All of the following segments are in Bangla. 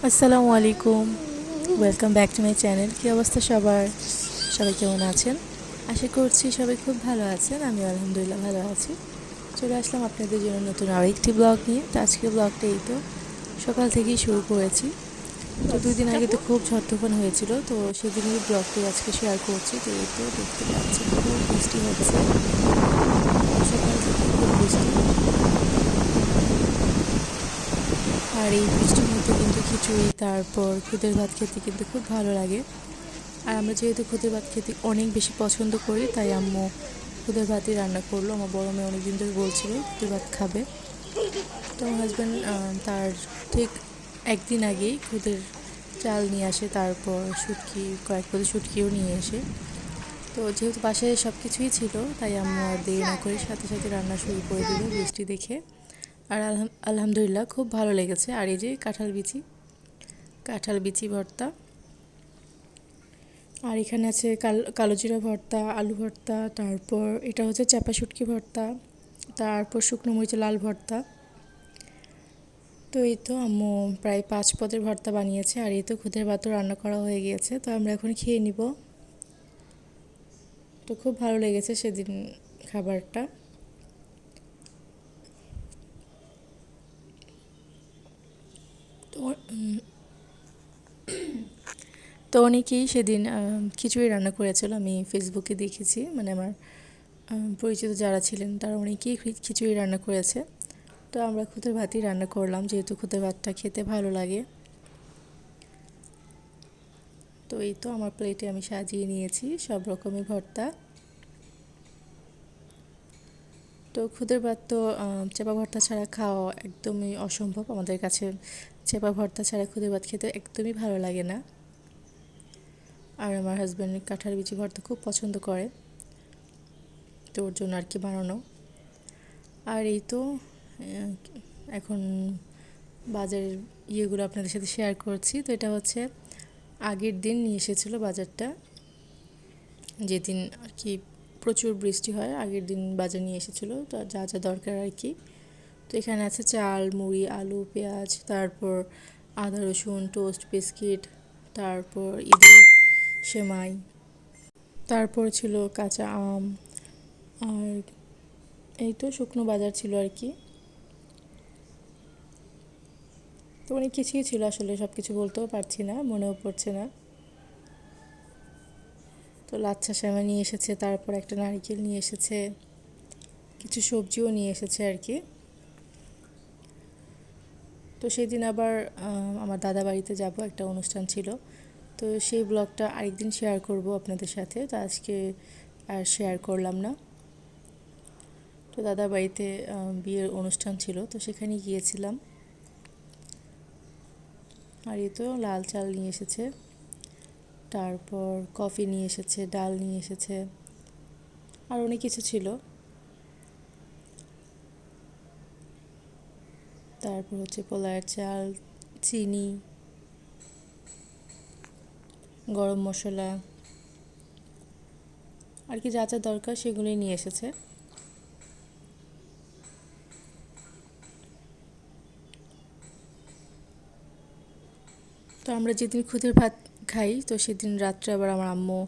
আসসালামু আলাইকুম। Welcome back to my channel. কী অবস্থা সবার? সবাই কেমন আছেন? আশা করছি সবাই খুব ভালো আছেন। আমি আলহামদুলিল্লাহ ভালো আছি। চলে আসলাম আপনাদের জন্য নতুন আরেকটি ব্লগ নিয়ে। তো আজকের ব্লগটা এই তো সকাল থেকেই শুরু করেছি। তো 2 দিন আগে তো খুব ঝড় তুফান হয়েছিল, তো সেদিনের ব্লগটি আজকে শেয়ার করছি। তো এই তো দেখতে পাচ্ছেন খুব বৃষ্টি হচ্ছে, সকাল থেকে খুব বৃষ্টি। আর এই বৃষ্টির মধ্যে কিন্তু খিচুড়ি তারপর খুদের ভাত খেতে কিন্তু খুব ভালো লাগে। আর আমরা যেহেতু খুদের ভাত খেতে অনেক বেশি পছন্দ করি, তাই আম্মু খুদের ভাতই রান্না করলো। আমার বড় মেয়ে অনেক দিন ধরে বলছিল খুদের ভাত খাবে। তো আমার হাজব্যান্ড তার ঠিক একদিন আগেই খুদের চাল নিয়ে আসে, তারপর শুটকি, কয়েক পদ শুটকিও নিয়ে এসে। তো যেহেতু বাসায় সব কিছুই ছিল, তাই আম্মু আর দেরি না করে সাথে সাথে রান্না শুরু করে দিল বৃষ্টি দেখে। আর আলহামদুলিল্লাহ খুব ভালো লেগেছে। আর এই যে কাঁঠাল বিচি ভর্তা, আর এখানে আছে কালো জিরা ভর্তা, আলু ভর্তা, তারপর এটা হচ্ছে চাপা শুটকি ভর্তা, তারপর শুকনো মরিচের লাল ভর্তা। তো এই তো আম্মু প্রায় 5 পদের ভর্তা বানিয়েছে। আর এই তো খুদের ভাতও রান্না করা হয়ে গিয়েছে, তো আমরা এখন খেয়ে নিব। তো খুব ভালো লেগেছে সেদিন খাবারটা। তো তো অনেকেই সেদিন খিচুড়ি রান্না করেছিল, আমি ফেসবুকে দেখেছি। মানে আমার পরিচিত যারা ছিলেন তারা অনেকেই খিচুড়ি রান্না করেছে। তো আমরা খুদের ভাতই রান্না করলাম, যেহেতু খুদের ভাতটা খেতে ভালো লাগে। তো এই তো আমার প্লেটে আমি সাজিয়ে নিয়েছি সব রকমের ভর্তা। তো খুদের ভাত তো চেপা ভর্তা ছাড়া খাওয়া একদমই অসম্ভব আমাদের কাছে। চেপা ভর্তা ছাড়া খুদের ভাত খেতে একদমই ভালো লাগে না। আর আমার হাজব্যান্ড কাঁঠাল বিচি ভর্তা খুব পছন্দ করে, তো ওর জন্য আর কি বানানো। আর এই তো এখন বাজারের ইয়েগুলো আপনাদের সাথে শেয়ার করছি। তো এটা হচ্ছে আগের দিন নিয়ে এসেছিলো বাজারটা, যেদিন আর কি প্রচুর বৃষ্টি হয়, আগের দিন বাজার নিয়ে এসেছিলো, তো যা যা দরকার আর কি। তো এখানে আছে চাল, মুড়ি, আলু, পেঁয়াজ, তারপর আদা রসুন, টোস্ট, বিস্কিট, তারপর ঈদের সেমাই, তারপর ছিল কাঁচা আম, আর এই তো শুকনো বাজার ছিল আর কি। তো অনেক কিছুই ছিল, আসলে সব কিছু বলতেও পারছি না, মনেও পড়ছে না। তো লাচ্ছা সেমাই নিয়ে এসেছে, তারপর একটা নারকেল নিয়ে এসেছে, কিছু সবজিও নিয়ে এসেছে আর কি। তো সেদিন আবার আমার দাদা বাড়িতে যাব, একটা অনুষ্ঠান ছিল। তো সেই ব্লগটা আরেকদিন শেয়ার করব আপনাদের সাথে, তো আজকে আর শেয়ার করলাম না। তো দাদা বাড়িতে বিয়ের অনুষ্ঠান ছিল, তো সেখানে গিয়েছিলাম। আর এই তো লাল চাল নিয়ে এসেছে, তারপর কফি নিয়ে এসেছে, ডাল নিয়ে এসেছে, আর অনেক কিছু ছিল। তারপর হচ্ছে পোলাওয়ের চাল, চিনি, গরম মশলা, আর কি যা যা দরকার সেগুলোই নিয়ে এসেছে। তো আমরা যেদিন খুদের ভাত খাই, তো সেদিন রাত্রে আবার আমার আম্মু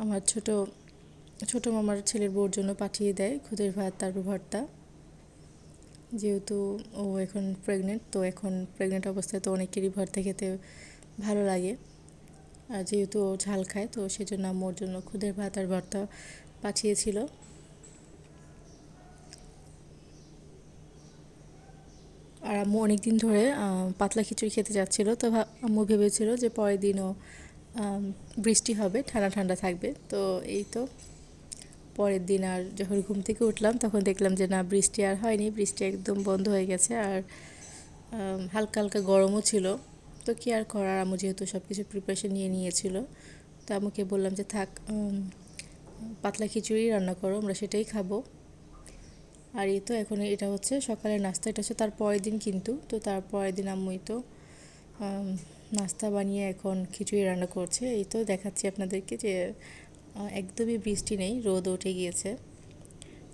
আমার ছোট মামার ছেলের বউর জন্য পাঠিয়ে দেয় খুদের ভাত তারপর ভর্তা। যেহেতু ও এখন প্রেগনেন্ট, তো এখন প্রেগনেন্ট অবস্থায় তো অনেকেরই ভর্তা খেতে ভালো লাগে। আর যেহেতু ও ঝাল খায়, তো সেজন্য আম্মু ওর জন্য খুদের ভাত আর ভর্তা পাঠিয়েছিল। আর আম্মু অনেক দিন ধরে পাতলা খিচুড়ি খেতে যাচ্ছিল, তো আম্মু ভেবেছিল যে পরের দিনও বৃষ্টি হবে, ঠান্ডা ঠান্ডা থাকবে। তো এই তো পরের দিন আর যখন ঘুম থেকে উঠলাম, তখন দেখলাম যে না, বৃষ্টি আর হয়নি, বৃষ্টি একদম বন্ধ হয়ে গেছে। আর হালকা হালকা গরমও ছিল। তো কি আর করার, আম্মু যেহেতু সব কিছু প্রিপারেশন নিয়ে নিয়েছিল, তো আম্মুকে বললাম যে থাক, পাতলা খিচুড়ি রান্না করো, আমরা সেটাই খাবো। আর এই তো এখন এটা হচ্ছে সকালের নাস্তা, এটা হচ্ছে তার পরের দিন কিন্তু। তো তার পরের দিন আম্মুই তো নাস্তা বানিয়ে এখন খিচুড়ি রান্না করছে। এই তো দেখাচ্ছি আপনাদেরকে যে একদমই বৃষ্টি নেই, রোদ উঠে গিয়েছে।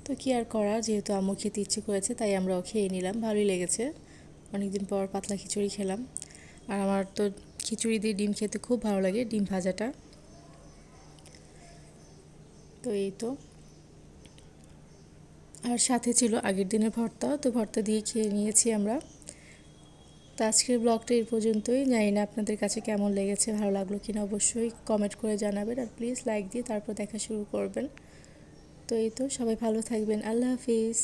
তো কি আর করা, যেহেতু আম্মু খেতে ইচ্ছে করেছে, তাই আমরাও খেয়ে নিলাম, ভালোই লেগেছে। অনেকদিন পর পাতলা খিচুড়ি খেলাম। আর আমার তো খিচুড়ি দিয়ে ডিম খেতে খুব ভালো লাগে, ডিম ভাজাটা। তো এই তো, আর সাথে ছিল আগের দিনের ভর্তা, তো ভর্তা দিয়ে খেয়ে নিয়েছি আমরা। তো আজকের ব্লগটা এই পর্যন্তই। জানি না আপনাদের কাছে কেমন লেগেছে, ভালো লাগলো কিনা অবশ্যই কমেন্ট করে জানাবেন, আর প্লিজ লাইক দিয়ে তারপর দেখা শুরু করবেন। তো এই তো, সবাই ভালো থাকবেন। আল্লাহ হাফিজ।